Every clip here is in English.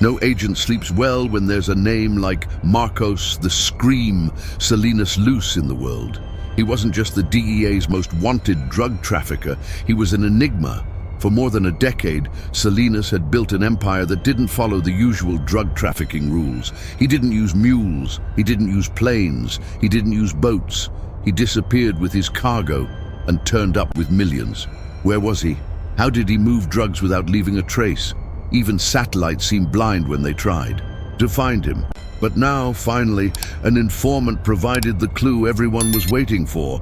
No agent sleeps well when there's a name like Marcos the Scream Salinas loose in the world. He wasn't just the DEA's most wanted drug trafficker, he was an enigma. For more than a decade, Salinas had built an empire that didn't follow the usual drug trafficking rules. He didn't use mules, he didn't use planes, he didn't use boats. He disappeared with his cargo and turned up with millions. Where was he? How did he move drugs without leaving a trace? Even satellites seemed blind when they tried to find him. But now, finally, an informant provided the clue everyone was waiting for.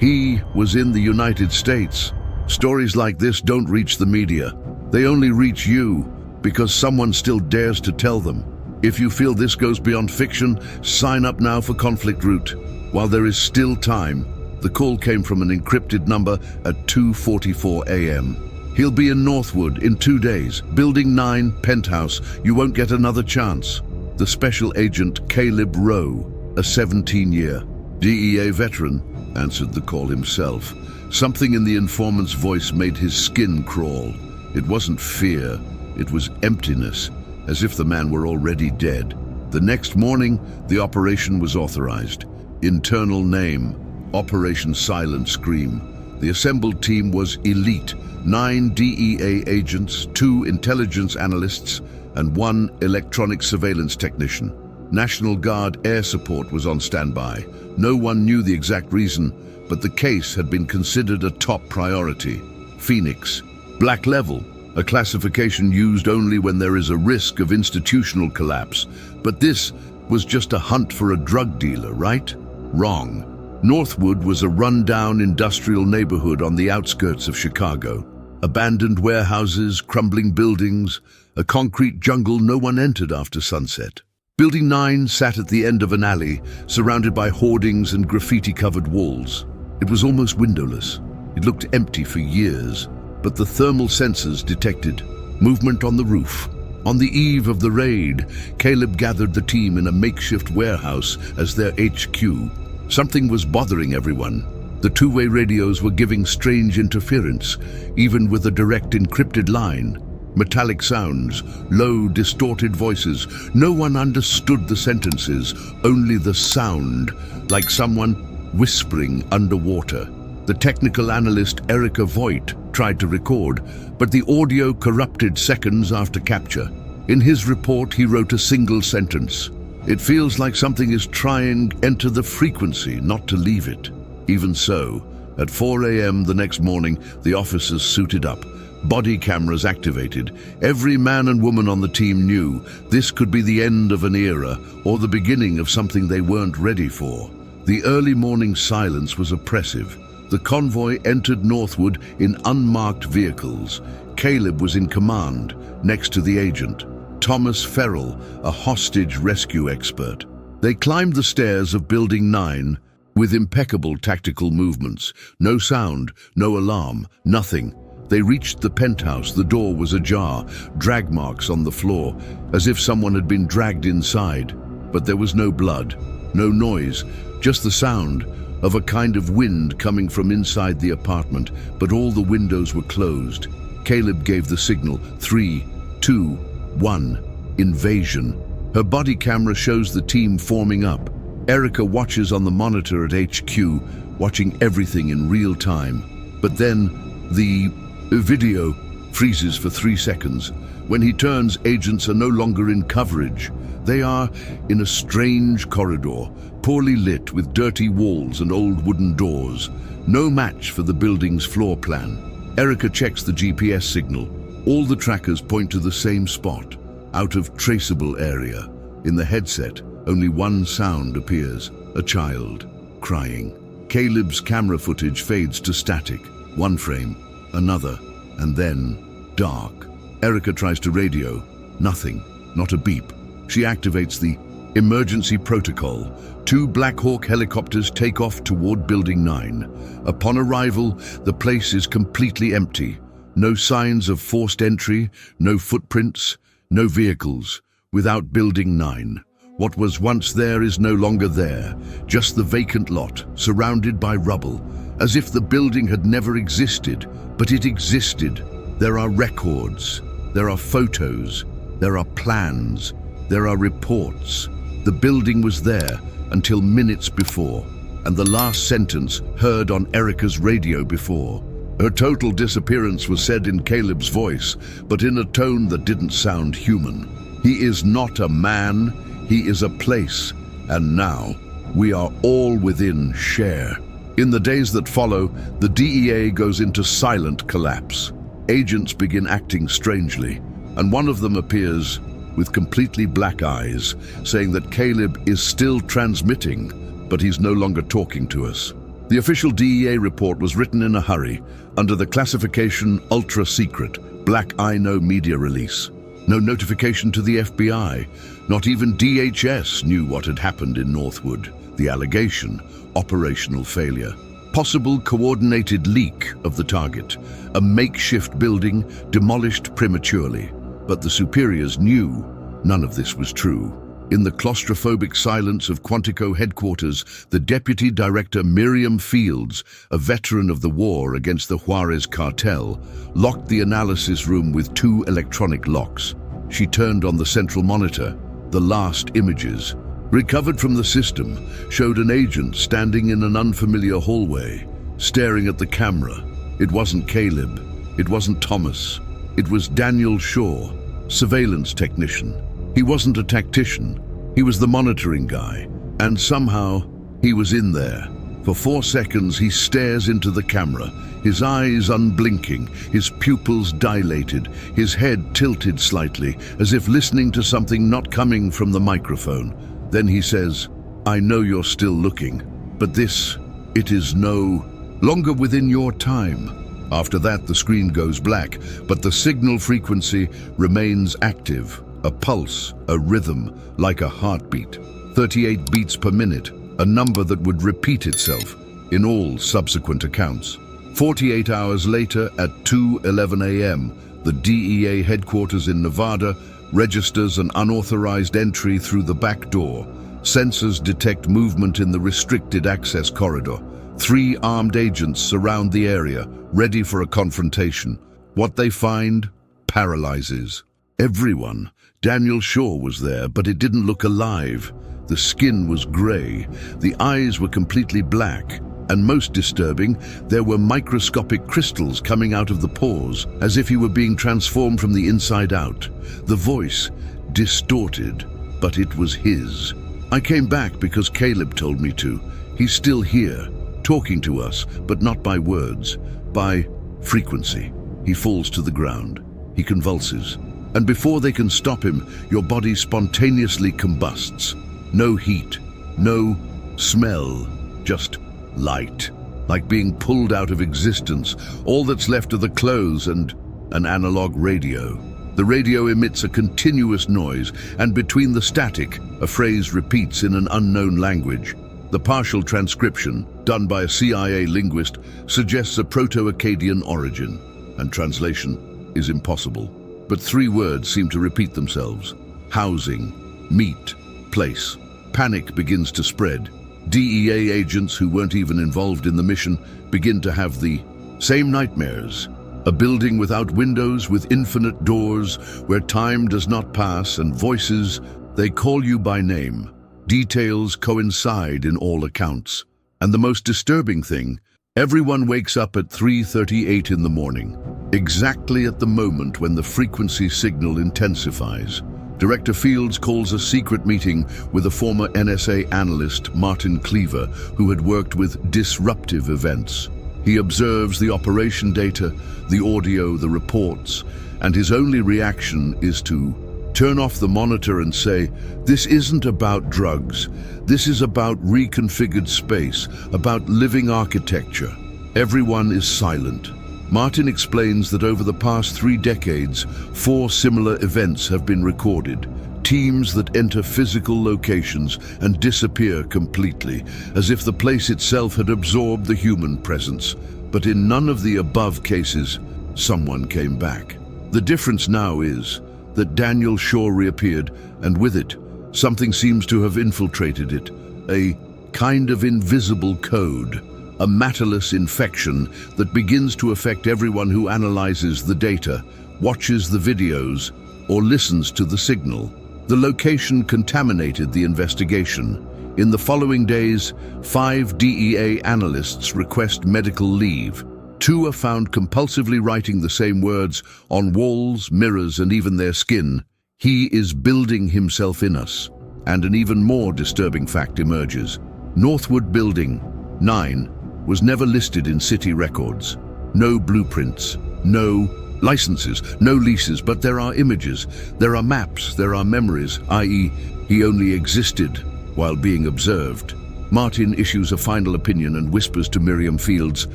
He was in the United States. Stories like this don't reach the media. They only reach you because someone still dares to tell them. If you feel this goes beyond fiction, sign up now for Conflict Route. While there is still time, the call came from an encrypted number at 2:44 a.m. He'll be in Northwood in 2 days, Building 9, penthouse. You won't get another chance. The special agent Caleb Rowe, a 17-year DEA veteran, answered the call himself. Something in the informant's voice made his skin crawl. It wasn't fear, it was emptiness, as if the man were already dead. The next morning, the operation was authorized. Internal name, Operation Silent Scream. The assembled team was elite. 9 DEA agents, 2 intelligence analysts, and 1 electronic surveillance technician. National Guard air support was on standby. No one knew the exact reason, but the case had been considered a top priority. Phoenix, Black Level, a classification used only when there is a risk of institutional collapse. But this was just a hunt for a drug dealer, right? Wrong. Northwood was a run-down industrial neighborhood on the outskirts of Chicago. Abandoned warehouses, crumbling buildings, a concrete jungle no one entered after sunset. Building 9 sat at the end of an alley, surrounded by hoardings and graffiti-covered walls. It was almost windowless. It looked empty for years, but the thermal sensors detected movement on the roof. On the eve of the raid, Caleb gathered the team in a makeshift warehouse as their HQ. Something was bothering everyone. The two-way radios were giving strange interference, even with a direct encrypted line. Metallic sounds, low, distorted voices. No one understood the sentences, only the sound, like someone whispering underwater. The technical analyst Erica Voigt tried to record, but the audio corrupted seconds after capture. In his report, he wrote a single sentence. "It feels like something is trying to enter the frequency, not to leave it." Even so, at 4 a.m. the next morning, the officers suited up. Body cameras activated. Every man and woman on the team knew this could be the end of an era or the beginning of something they weren't ready for. The early morning silence was oppressive. The convoy entered Northwood in unmarked vehicles. Caleb was in command, next to the agent, Thomas Ferrell, a hostage rescue expert. They climbed the stairs of Building 9 with impeccable tactical movements. No sound, no alarm, nothing. They reached the penthouse. The door was ajar, drag marks on the floor, as if someone had been dragged inside. But there was no blood, no noise, just the sound of a kind of wind coming from inside the apartment, but all the windows were closed. Caleb gave the signal, 3, 2, 1, invasion. Her body camera shows the team forming up. Erica watches on the monitor at HQ, watching everything in real time. But then the video freezes for 3 seconds. When he turns, agents are no longer in coverage. They are in a strange corridor, poorly lit with dirty walls and old wooden doors. No match for the building's floor plan. Erica checks the GPS signal. All the trackers point to the same spot, out of traceable area. In the headset, only one sound appears, a child crying. Caleb's camera footage fades to static. One frame, another, and then dark. Erica tries to radio. Nothing, not a beep. She activates the emergency protocol. 2 Black Hawk helicopters take off toward Building 9. Upon arrival, the place is completely empty. No signs of forced entry, no footprints, no vehicles. Without Building 9, what was once there is no longer there, just the vacant lot, surrounded by rubble, as if the building had never existed, but it existed. There are records, there are photos, There are plans. There are reports. The building was there until minutes before, and the last sentence heard on Erica's radio before. Her total disappearance was said in Caleb's voice, but in a tone that didn't sound human. He is not a man, he is a place, and now we are all within share. In the days that follow, the DEA goes into silent collapse. Agents begin acting strangely, and one of them appears with completely black eyes, saying that Caleb is still transmitting, but he's no longer talking to us. The official DEA report was written in a hurry, under the classification Ultra Secret, Black Eye No media release. No notification to the FBI, not even DHS knew what had happened in Northwood. The allegation, operational failure. Possible coordinated leak of the target, a makeshift building demolished prematurely. But the superiors knew none of this was true. In the claustrophobic silence of Quantico headquarters, the deputy director Miriam Fields, a veteran of the war against the Juarez cartel, locked the analysis room with 2 electronic locks. She turned on the central monitor. The last images, recovered from the system, showed an agent standing in an unfamiliar hallway, staring at the camera. It wasn't Caleb. It wasn't Thomas. It was Daniel Shaw, surveillance technician. He wasn't a tactician. He was the monitoring guy. And somehow, he was in there. For 4 seconds, he stares into the camera, his eyes unblinking, his pupils dilated, his head tilted slightly, as if listening to something not coming from the microphone. Then he says, "I know you're still looking, but it is no longer within your time." After that, the screen goes black, but the signal frequency remains active. A pulse, a rhythm, like a heartbeat. 38 beats per minute, a number that would repeat itself in all subsequent accounts. 48 hours later, at 2:11 a.m., the DEA headquarters in Nevada registers an unauthorized entry through the back door. Sensors detect movement in the restricted access corridor. 3 armed agents surround the area, ready for a confrontation. What they find paralyzes everyone. Daniel Shaw was there, but it didn't look alive. The skin was gray, the eyes were completely black, and most disturbing, there were microscopic crystals coming out of the pores, as if he were being transformed from the inside out. The voice, distorted, but it was his. I came back because Caleb told me to. He's still here, talking to us, but not by words, by frequency. He falls to the ground. He convulses. And before they can stop him, your body spontaneously combusts. No heat, no smell, just light. Like being pulled out of existence. All that's left are the clothes and an analog radio. The radio emits a continuous noise, and between the static, a phrase repeats in an unknown language. The partial transcription, done by a CIA linguist, suggests a Proto-Akkadian origin, and translation is impossible. But 3 words seem to repeat themselves. Housing, meat, place. Panic begins to spread. DEA agents who weren't even involved in the mission begin to have the same nightmares. A building without windows, with infinite doors, where time does not pass, and voices, they call you by name. Details coincide in all accounts. And the most disturbing thing, everyone wakes up at 3:38 in the morning, exactly at the moment when the frequency signal intensifies. Director Fields calls a secret meeting with a former NSA analyst, Martin Cleaver, who had worked with disruptive events. He observes the operation data, the audio, the reports, and his only reaction is to turn off the monitor and say, "This isn't about drugs. This is about reconfigured space, about living architecture." Everyone is silent. Martin explains that over the past 3 decades, 4 similar events have been recorded. Teams that enter physical locations and disappear completely, as if the place itself had absorbed the human presence. But in none of the above cases, someone came back. The difference now is that Daniel Shaw reappeared, and with it, something seems to have infiltrated it. A kind of invisible code, a matterless infection that begins to affect everyone who analyzes the data, watches the videos, or listens to the signal. The location contaminated the investigation. In the following days, 5 DEA analysts request medical leave. 2 are found compulsively writing the same words on walls, mirrors, and even their skin. He is building himself in us. And an even more disturbing fact emerges. Northwood Building 9 was never listed in city records. No blueprints, no licenses, no leases, but there are images, there are maps, there are memories, i.e., he only existed while being observed. Martin issues a final opinion and whispers to Miriam Fields,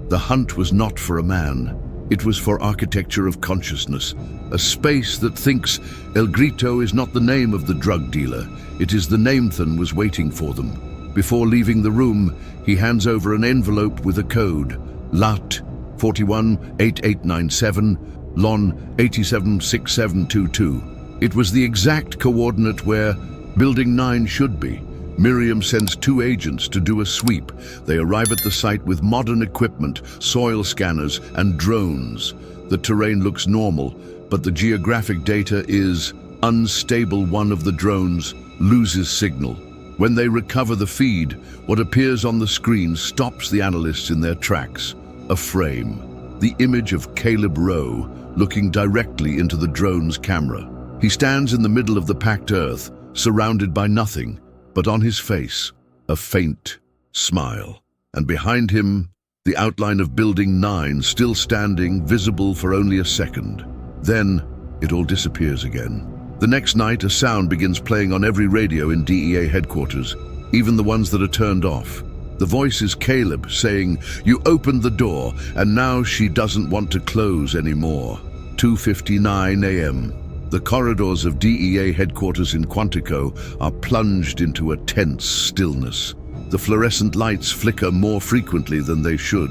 the hunt was not for a man. It was for architecture of consciousness, a space that thinks El Grito is not the name of the drug dealer, it is the name-than was waiting for them. Before leaving the room, he hands over an envelope with a code, LAT 418897, LON 876722. It was the exact coordinate where Building 9 should be. Miriam sends 2 agents to do a sweep. They arrive at the site with modern equipment, soil scanners, and drones. The terrain looks normal, but the geographic data is unstable. One of the drones loses signal. When they recover the feed, what appears on the screen stops the analysts in their tracks. A frame. The image of Caleb Rowe looking directly into the drone's camera. He stands in the middle of the packed earth, surrounded by nothing, but on his face, a faint smile. And behind him, the outline of Building 9 still standing, visible for only a second. Then, it all disappears again. The next night, a sound begins playing on every radio in DEA headquarters, even the ones that are turned off. The voice is Caleb saying, "You opened the door, and now she doesn't want to close anymore." 2:59 a.m. The corridors of DEA headquarters in Quantico are plunged into a tense stillness. The fluorescent lights flicker more frequently than they should,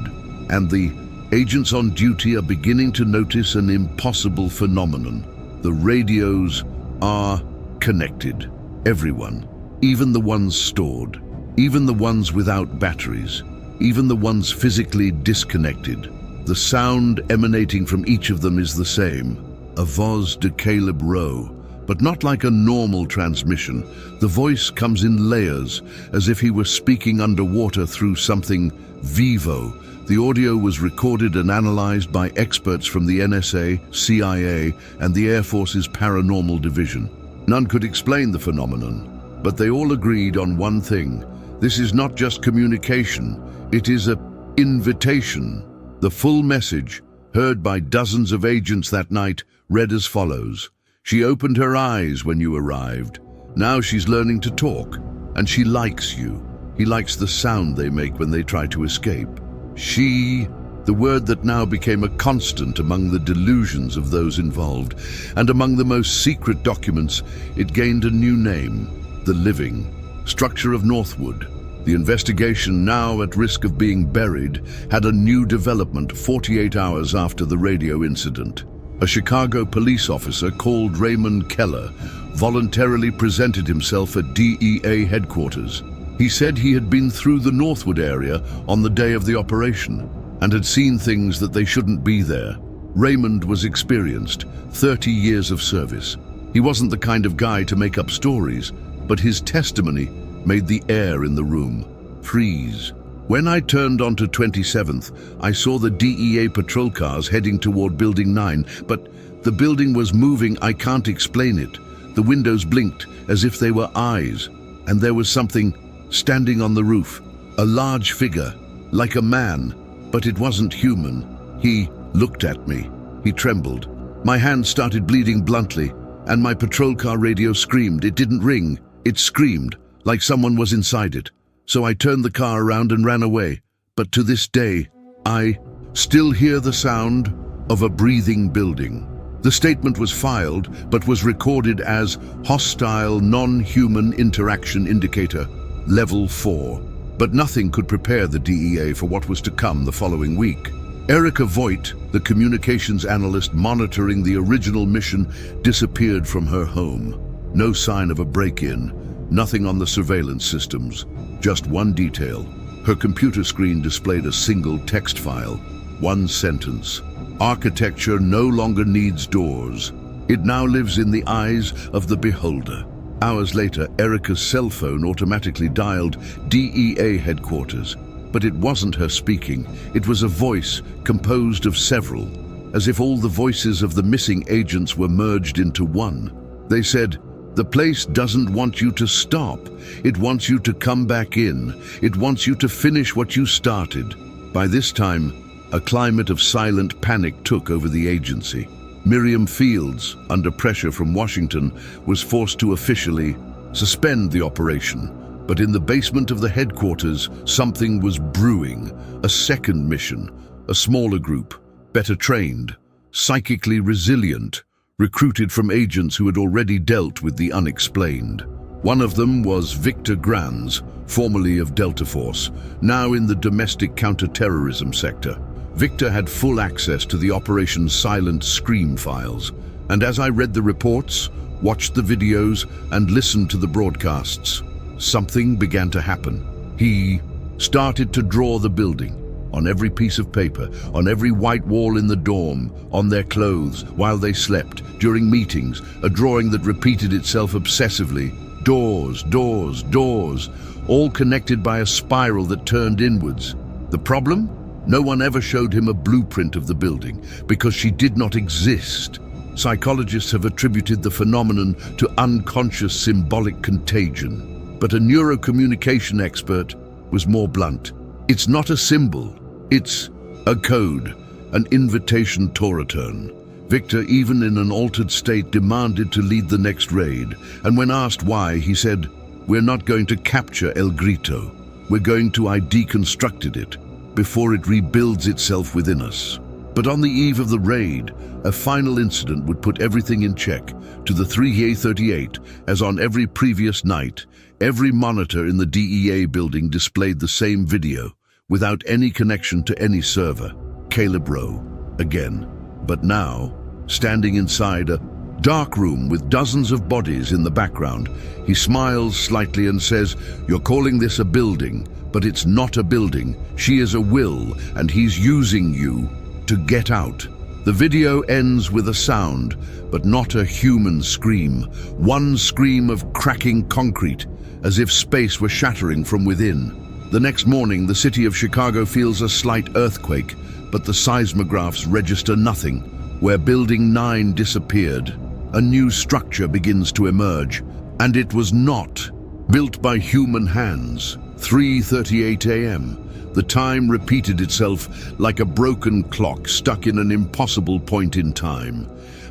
and the agents on duty are beginning to notice an impossible phenomenon. The radios are connected. Everyone, even the ones stored, even the ones without batteries, even the ones physically disconnected. The sound emanating from each of them is the same. A voz de Caleb Rowe, but not like a normal transmission. The voice comes in layers, as if he were speaking underwater through something vivo. The audio was recorded and analyzed by experts from the NSA, CIA, and the Air Force's Paranormal Division. None could explain the phenomenon, but they all agreed on one thing. This is not just communication, it is an invitation. The full message, heard by dozens of agents that night, read as follows. She opened her eyes when you arrived. Now she's learning to talk, and she likes you. He likes the sound they make when they try to escape. She, the word that now became a constant among the delusions of those involved, and among the most secret documents, it gained a new name, the living structure of Northwood. The investigation, now at risk of being buried, had a new development 48 hours after the radio incident. A Chicago police officer called Raymond Keller voluntarily presented himself at DEA headquarters. He said he had been through the Northwood area on the day of the operation and had seen things that they shouldn't be there. Raymond was experienced, 30 years of service. He wasn't the kind of guy to make up stories, but his testimony made the air in the room freeze. When I turned onto 27th, I saw the DEA patrol cars heading toward Building 9, but the building was moving. I can't explain it. The windows blinked as if they were eyes, and there was something standing on the roof, a large figure, like a man, but it wasn't human. He looked at me. He trembled. My hand started bleeding bluntly, and my patrol car radio screamed. It didn't ring. It screamed, like someone was inside it. So I turned the car around and ran away. But to this day, I still hear the sound of a breathing building. The statement was filed, but was recorded as hostile, non-human interaction indicator, level 4. But nothing could prepare the DEA for what was to come the following week. Erica Voigt, the communications analyst monitoring the original mission, disappeared from her home. No sign of a break-in, nothing on the surveillance systems. Just one detail. Her computer screen displayed a single text file. One sentence. Architecture no longer needs doors. It now lives in the eyes of the beholder. Hours later, Erica's cell phone automatically dialed DEA headquarters. But it wasn't her speaking. It was a voice composed of several, as if all the voices of the missing agents were merged into one. They said, "The place doesn't want you to stop. It wants you to come back in. It wants you to finish what you started." By this time, a climate of silent panic took over the agency. Miriam Fields, under pressure from Washington, was forced to officially suspend the operation. But in the basement of the headquarters, something was brewing. A second mission, a smaller group, better trained, psychically resilient, recruited from agents who had already dealt with the unexplained. One of them was Victor Granz, formerly of Delta Force, now in the domestic counter-terrorism sector. Victor had full access to the Operation's silent scream files, and as I read the reports, watched the videos, and listened to the broadcasts, something began to happen. He started to draw the building, on every piece of paper, on every white wall in the dorm, on their clothes, while they slept, during meetings, a drawing that repeated itself obsessively. Doors, doors, doors, all connected by a spiral that turned inwards. The problem? No one ever showed him a blueprint of the building, because she did not exist. Psychologists have attributed the phenomenon to unconscious symbolic contagion. But a neurocommunication expert was more blunt. It's not a symbol, it's a code, an invitation to return. Victor, even in an altered state, demanded to lead the next raid, and when asked why, he said, "We're not going to capture El Grito. We're going to deconstruct it before it rebuilds itself within us." But on the eve of the raid, a final incident would put everything in check. To the 3A38, as on every previous night, every monitor in the DEA building displayed the same video, without any connection to any server. Caleb Rowe, again. But now, standing inside a dark room with dozens of bodies in the background, he smiles slightly and says, "You're calling this a building, but it's not a building. She is a will, and he's using you to get out." The video ends with a sound, but not a human scream. One scream of cracking concrete, as if space were shattering from within. The next morning, the city of Chicago feels a slight earthquake, but the seismographs register nothing. Where Building 9 disappeared, a new structure begins to emerge, and it was not built by human hands. 3:38 a.m. The time repeated itself like a broken clock stuck in an impossible point in time.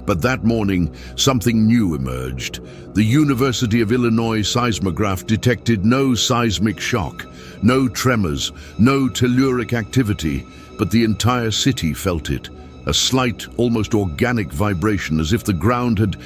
But that morning, something new emerged. The University of Illinois seismograph detected no seismic shock, no tremors, no telluric activity, but the entire city felt it. A slight, almost organic vibration, as if the ground had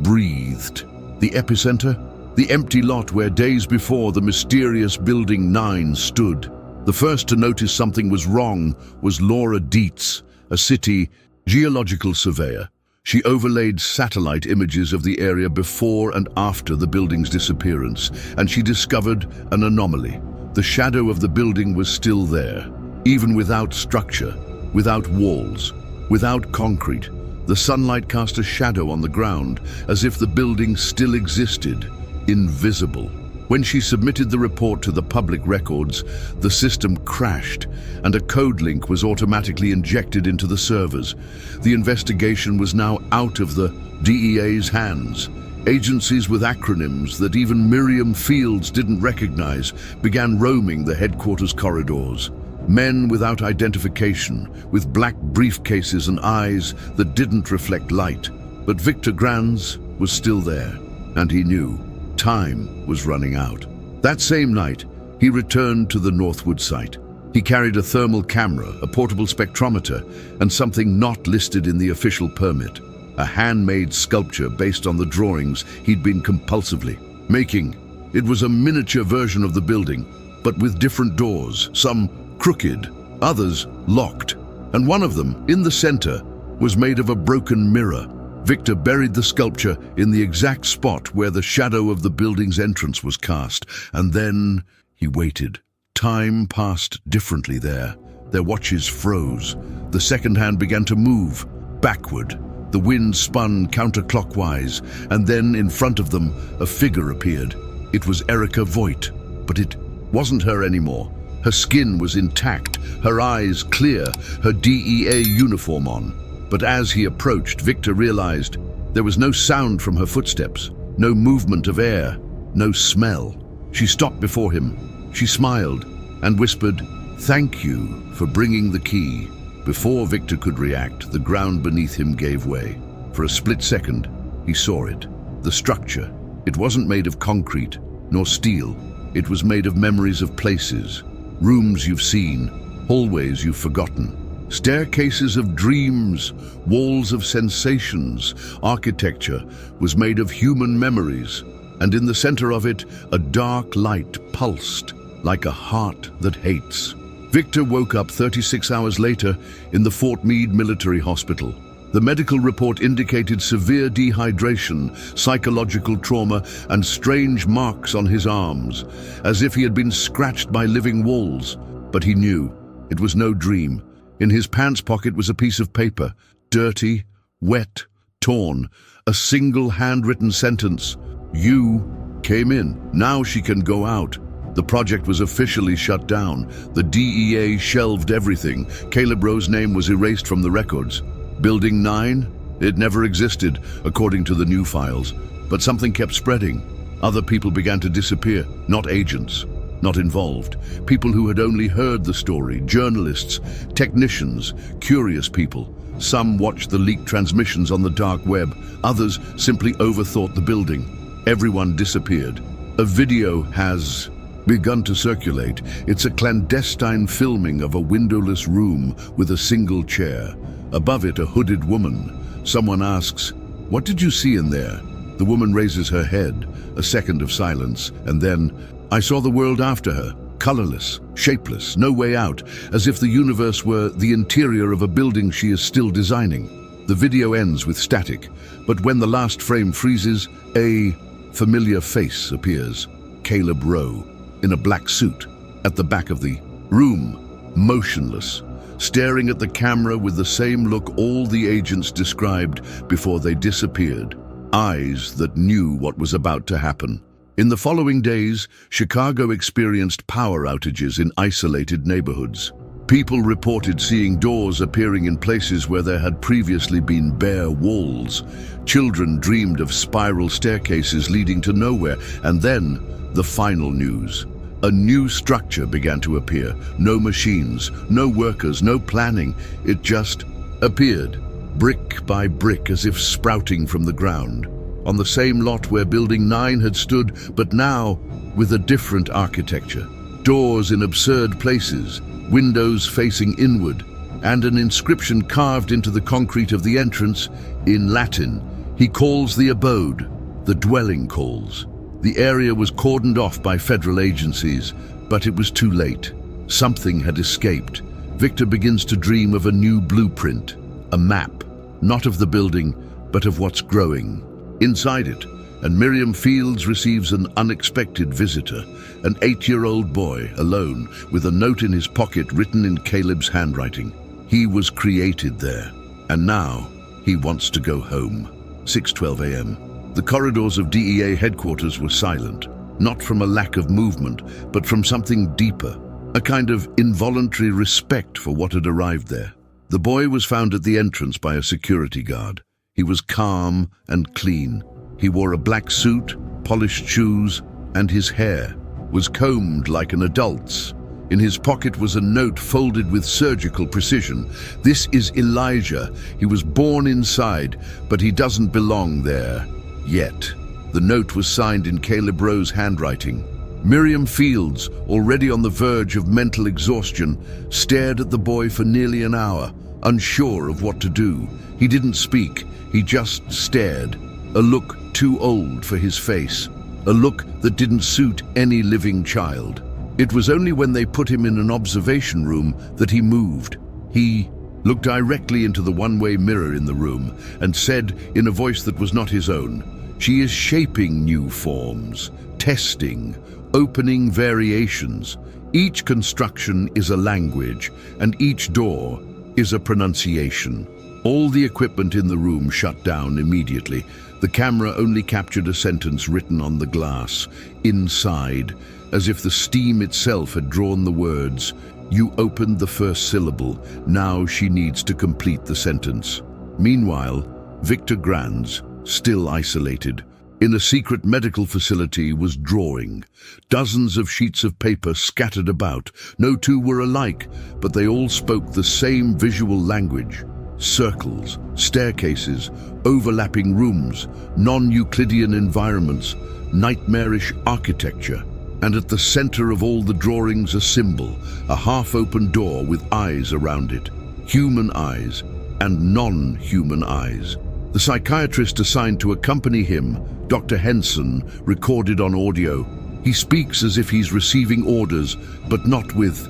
breathed. The epicenter? The empty lot where days before the mysterious Building 9 stood. The first to notice something was wrong was Laura Dietz, a city geological surveyor. She overlaid satellite images of the area before and after the building's disappearance, and she discovered an anomaly. The shadow of the building was still there, even without structure, without walls, without concrete. The sunlight cast a shadow on the ground, as if the building still existed, invisible. When she submitted the report to the public records, the system crashed, and a code link was automatically injected into the servers. The investigation was now out of the DEA's hands. Agencies with acronyms that even Miriam Fields didn't recognize began roaming the headquarters corridors. Men without identification, with black briefcases and eyes that didn't reflect light. But Victor Granz was still there, and he knew time was running out. That same night, he returned to the Northwood site. He carried a thermal camera, a portable spectrometer, and something not listed in the official permit. A handmade sculpture based on the drawings he'd been compulsively making. It was a miniature version of the building, but with different doors, some crooked, others locked. And one of them, in the center, was made of a broken mirror. Victor buried the sculpture in the exact spot where the shadow of the building's entrance was cast, and then he waited. Time passed differently there. Their watches froze. The second hand began to move, backward, The wind spun counterclockwise, and then in front of them, a figure appeared. It was Erica Voigt, but it wasn't her anymore. Her skin was intact, her eyes clear, her DEA uniform on. But as he approached, Victor realized there was no sound from her footsteps, no movement of air, no smell. She stopped before him. She smiled and whispered, "Thank you for bringing the key." Before Victor could react, the ground beneath him gave way. For a split second, he saw it. The structure. It wasn't made of concrete, nor steel. It was made of memories of places, rooms you've seen, hallways you've forgotten, staircases of dreams, walls of sensations. Architecture was made of human memories, and in the center of it, a dark light pulsed like a heart that hates. Victor woke up 36 hours later in the Fort Meade Military Hospital. The medical report indicated severe dehydration, psychological trauma, and strange marks on his arms, as if he had been scratched by living walls. But he knew it was no dream. In his pants pocket was a piece of paper, dirty, wet, torn, a single handwritten sentence. "You came in, now she can go out." The project was officially shut down. The DEA shelved everything. Caleb Rowe's name was erased from the records. Building 9? It never existed, according to the new files. But something kept spreading. Other people began to disappear, not agents, not involved. People who had only heard the story, journalists, technicians, curious people. Some watched the leaked transmissions on the dark web. Others simply overthought the building. Everyone disappeared. A video has begun to circulate. It's a clandestine filming of a windowless room with a single chair. Above it, a hooded woman. Someone asks, "What did you see in there?" The woman raises her head, a second of silence, and then, "I saw the world after her, colorless, shapeless, no way out, as if the universe were the interior of a building she is still designing." The video ends with static, but when the last frame freezes, a familiar face appears. Caleb Rowe, in a black suit, at the back of the room, motionless, staring at the camera with the same look all the agents described before they disappeared, eyes that knew what was about to happen. In the following days, Chicago experienced power outages in isolated neighborhoods. People reported seeing doors appearing in places where there had previously been bare walls. Children dreamed of spiral staircases leading to nowhere, and then the final news. A new structure began to appear. No machines, no workers, no planning. It just appeared, brick by brick, as if sprouting from the ground. On the same lot where Building 9 had stood, but now with a different architecture. Doors in absurd places, windows facing inward, and an inscription carved into the concrete of the entrance in Latin. He calls the abode, the dwelling calls. The area was cordoned off by federal agencies, but it was too late. Something had escaped. Victor begins to dream of a new blueprint, a map, not of the building, but of what's growing inside it. And Miriam Fields receives an unexpected visitor, an 8-year-old boy, alone, with a note in his pocket written in Caleb's handwriting. He was created there, and now he wants to go home. 6:12 a.m. The corridors of DEA headquarters were silent, not from a lack of movement, but from something deeper, a kind of involuntary respect for what had arrived there. The boy was found at the entrance by a security guard. He was calm and clean. He wore a black suit, polished shoes, and his hair was combed like an adult's. In his pocket was a note folded with surgical precision. "This is Elijah. He was born inside, but he doesn't belong there yet." The note was signed in Caleb Rowe's handwriting. Miriam Fields, already on the verge of mental exhaustion, stared at the boy for nearly an hour, unsure of what to do. He didn't speak, he just stared. A look too old for his face, a look that didn't suit any living child. It was only when they put him in an observation room that he moved. He looked directly into the one-way mirror in the room and said in a voice that was not his own, "She is shaping new forms, testing, opening variations. Each construction is a language, and each door is a pronunciation." All the equipment in the room shut down immediately. The camera only captured a sentence written on the glass, inside, as if the steam itself had drawn the words, "You opened the first syllable, now she needs to complete the sentence." Meanwhile, Victor Granz, still isolated, in a secret medical facility, was drawing. Dozens of sheets of paper scattered about. No two were alike, but they all spoke the same visual language. Circles, staircases, overlapping rooms, non-Euclidean environments, nightmarish architecture. And at the center of all the drawings, a symbol, a half-open door with eyes around it. Human eyes and non-human eyes. The psychiatrist assigned to accompany him, Dr. Henson, recorded on audio. He speaks as if he's receiving orders, but not with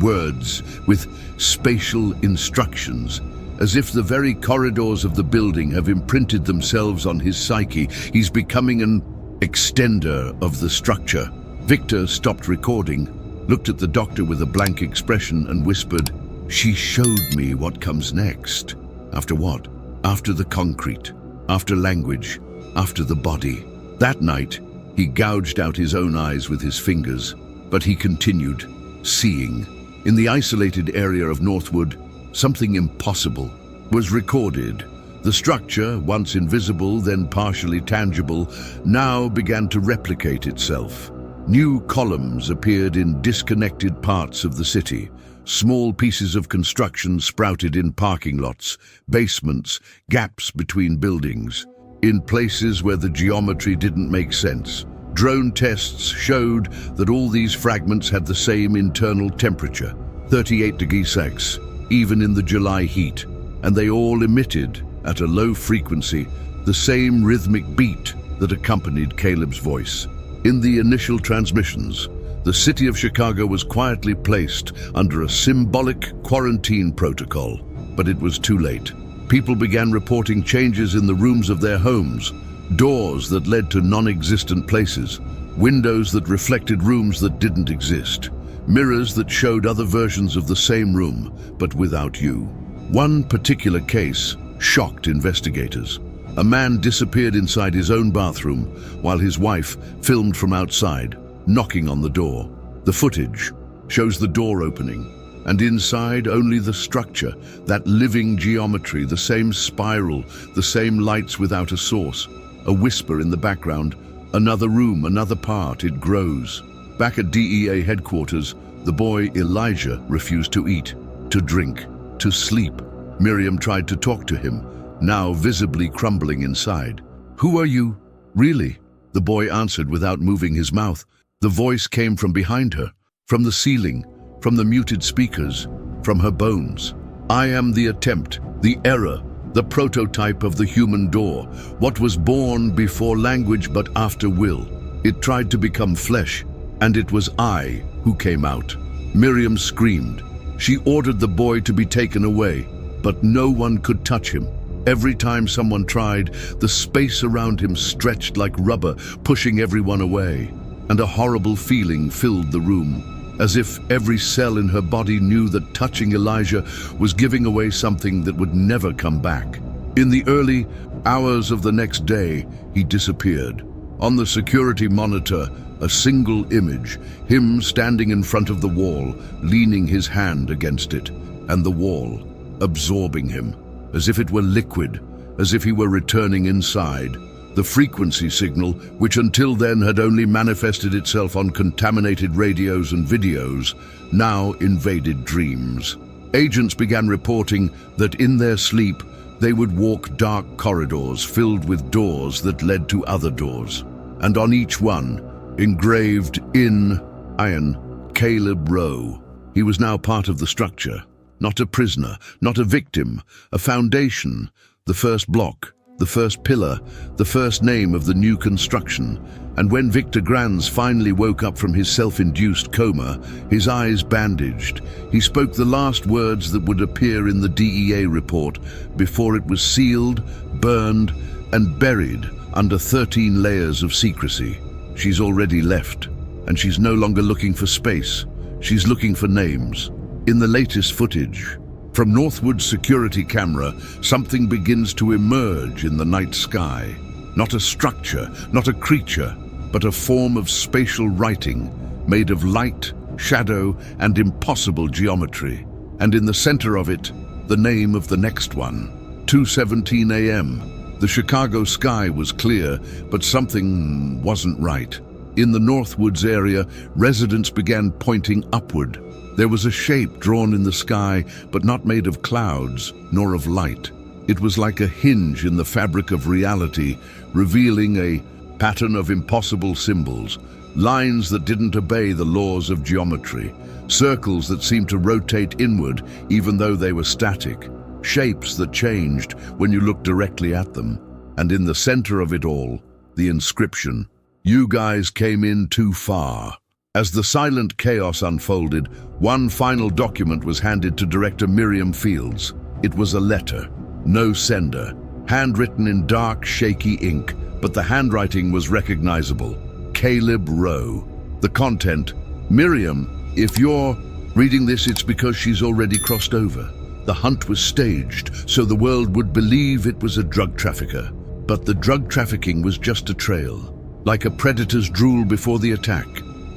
words, with spatial instructions. As if the very corridors of the building have imprinted themselves on his psyche, he's becoming an extender of the structure. Victor stopped recording, looked at the doctor with a blank expression and whispered, "She showed me what comes next." After what? After the concrete, after language, after the body. That night, he gouged out his own eyes with his fingers, but he continued, seeing. In the isolated area of Northwood, something impossible was recorded. The structure, once invisible, then partially tangible, now began to replicate itself. New columns appeared in disconnected parts of the city. Small pieces of construction sprouted in parking lots, basements, gaps between buildings, in places where the geometry didn't make sense. Drone tests showed that all these fragments had the same internal temperature, 38 degrees Celsius, even in the July heat, and they all emitted, at a low frequency, the same rhythmic beat that accompanied Caleb's voice. In the initial transmissions, the city of Chicago was quietly placed under a symbolic quarantine protocol, but it was too late. People began reporting changes in the rooms of their homes, doors that led to non-existent places, windows that reflected rooms that didn't exist, mirrors that showed other versions of the same room, but without you. One particular case shocked investigators. A man disappeared inside his own bathroom while his wife filmed from outside, knocking on the door. The footage shows the door opening, and inside only the structure, that living geometry, the same spiral, the same lights without a source. A whisper in the background, another room, another part, it grows. Back at DEA headquarters, the boy Elijah refused to eat, to drink, to sleep. Miriam tried to talk to him, now visibly crumbling inside. "Who are you? Really?" The boy answered without moving his mouth. The voice came from behind her, from the ceiling, from the muted speakers, from her bones. "I am the attempt, the error, the prototype of the human door, what was born before language but after will. It tried to become flesh, and it was I who came out." Miriam screamed. She ordered the boy to be taken away, but no one could touch him. Every time someone tried, the space around him stretched like rubber, pushing everyone away. And a horrible feeling filled the room, as if every cell in her body knew that touching Elijah was giving away something that would never come back. In the early hours of the next day, he disappeared. On the security monitor, a single image, him standing in front of the wall, leaning his hand against it, and the wall absorbing him, as if it were liquid, as if he were returning inside. The frequency signal, which until then had only manifested itself on contaminated radios and videos, now invaded dreams. Agents began reporting that in their sleep, they would walk dark corridors filled with doors that led to other doors. And on each one, engraved in iron, Caleb Rowe. He was now part of the structure, not a prisoner, not a victim, a foundation, the first block, the first pillar, the first name of the new construction. And when Victor Granz finally woke up from his self-induced coma, his eyes bandaged, he spoke the last words that would appear in the DEA report before it was sealed, burned, and buried under 13 layers of secrecy. She's already left, and she's no longer looking for space. She's looking for names. In the latest footage, From Northwood's security camera, something begins to emerge in the night sky. Not a structure, not a creature, but a form of spatial writing made of light, shadow, and impossible geometry. And in the center of it, the name of the next one. 2:17 a.m. The Chicago sky was clear, but something wasn't right. In the Northwoods area, residents began pointing upward. There was a shape drawn in the sky, but not made of clouds nor of light. It was like a hinge in the fabric of reality, revealing a pattern of impossible symbols, lines that didn't obey the laws of geometry, circles that seemed to rotate inward even though they were static, shapes that changed when you looked directly at them. And in the center of it all, the inscription, "You guys came in too far." As the silent chaos unfolded, one final document was handed to Director Miriam Fields. It was a letter, no sender, handwritten in dark, shaky ink, but the handwriting was recognizable. Caleb Rowe. The content, "Miriam, if you're reading this, it's because she's already crossed over. The hunt was staged, so the world would believe it was a drug trafficker. But the drug trafficking was just a trail, like a predator's drool before the attack.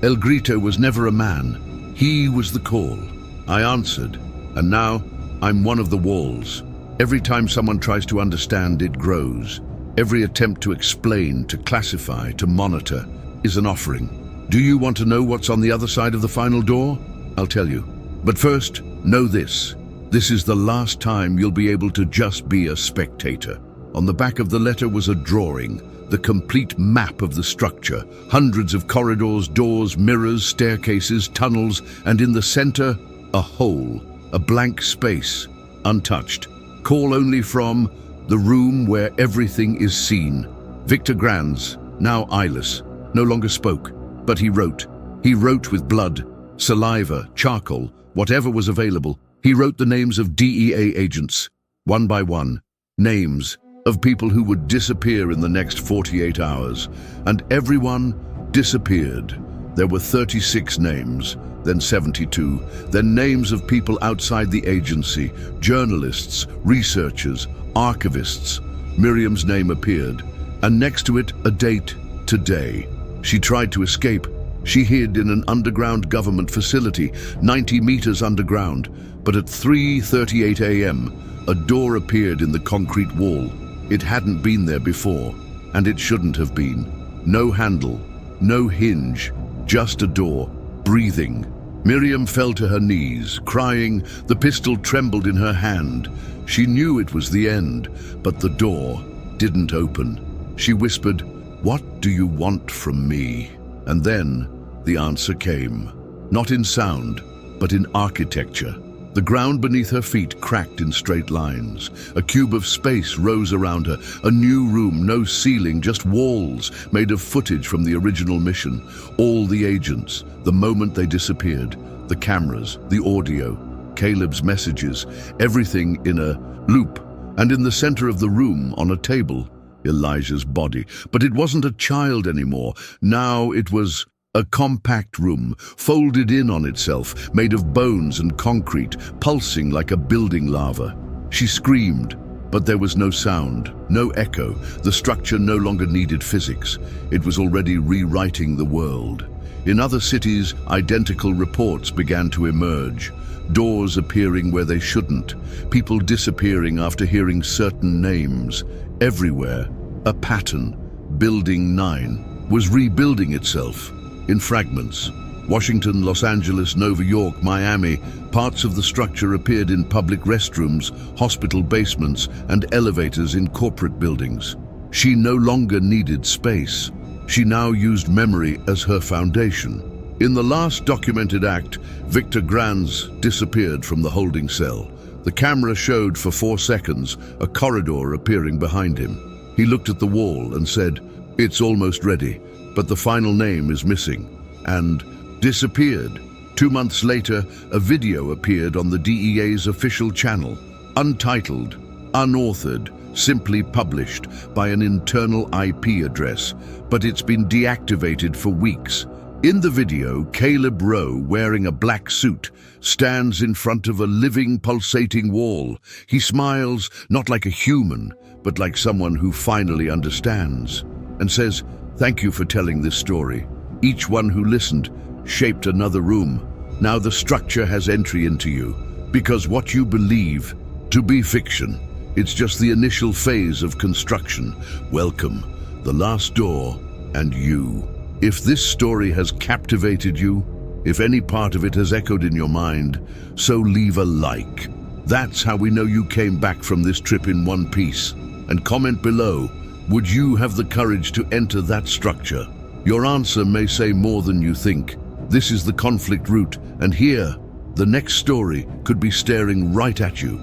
El Grito was never a man. He was the call. I answered, and now I'm one of the walls. Every time someone tries to understand, it grows. Every attempt to explain, to classify, to monitor is an offering. Do you want to know what's on the other side of the final door? I'll tell you. But first, know this. This is the last time you'll be able to just be a spectator." On the back of the letter was a drawing, the complete map of the structure, hundreds of corridors, doors, mirrors, staircases, tunnels, and in the center, a hole, a blank space, untouched. Call only from the room where everything is seen. Victor Granz, now eyeless, no longer spoke, but he wrote. He wrote with blood, saliva, charcoal, whatever was available. He wrote the names of DEA agents, one by one, names of people who would disappear in the next 48 hours, and everyone disappeared. There were 36 names, then 72, then names of people outside the agency, journalists, researchers, archivists. Miriam's name appeared, and next to it, a date, today. She tried to escape. She hid in an underground government facility, 90 meters underground, but at 3:38 a.m., a door appeared in the concrete wall. It hadn't been there before, and it shouldn't have been. No handle, no hinge, just a door, breathing. Miriam fell to her knees, crying. The pistol trembled in her hand. She knew it was the end, but the door didn't open. She whispered, "What do you want from me?" And then the answer came. Not in sound, but in architecture. The ground beneath her feet cracked in straight lines. A cube of space rose around her. A new room, no ceiling, just walls made of footage from the original mission. All the agents, the moment they disappeared. The cameras, the audio, Caleb's messages, everything in a loop. And in the center of the room, on a table, Elijah's body. But it wasn't a child anymore. Now it was a compact room, folded in on itself, made of bones and concrete, pulsing like a building lava. She screamed, but there was no sound, no echo. The structure no longer needed physics. It was already rewriting the world. In other cities, identical reports began to emerge. Doors appearing where they shouldn't. People disappearing after hearing certain names. Everywhere, a pattern. Building 9 was rebuilding itself. In fragments. Washington, Los Angeles, New York, Miami, parts of the structure appeared in public restrooms, hospital basements, and elevators in corporate buildings. She no longer needed space. She now used memory as her foundation. In the last documented act, Victor Granz disappeared from the holding cell. The camera showed for 4 seconds a corridor appearing behind him. He looked at the wall and said, "It's almost ready. But the final name is missing," and disappeared. 2 months later, a video appeared on the DEA's official channel, untitled, unauthored, simply published by an internal IP address, but it's been deactivated for weeks. In the video, Caleb Rowe, wearing a black suit, stands in front of a living, pulsating wall. He smiles, not like a human, but like someone who finally understands, and says, "Thank you for telling this story. Each one who listened shaped another room. Now the structure has entry into you, because what you believe to be fiction, it's just the initial phase of construction. Welcome, the last door, and you." If this story has captivated you, if any part of it has echoed in your mind, so leave a like. That's how we know you came back from this trip in one piece. And comment below, would you have the courage to enter that structure? Your answer may say more than you think. This is the conflict route, and here, the next story could be staring right at you.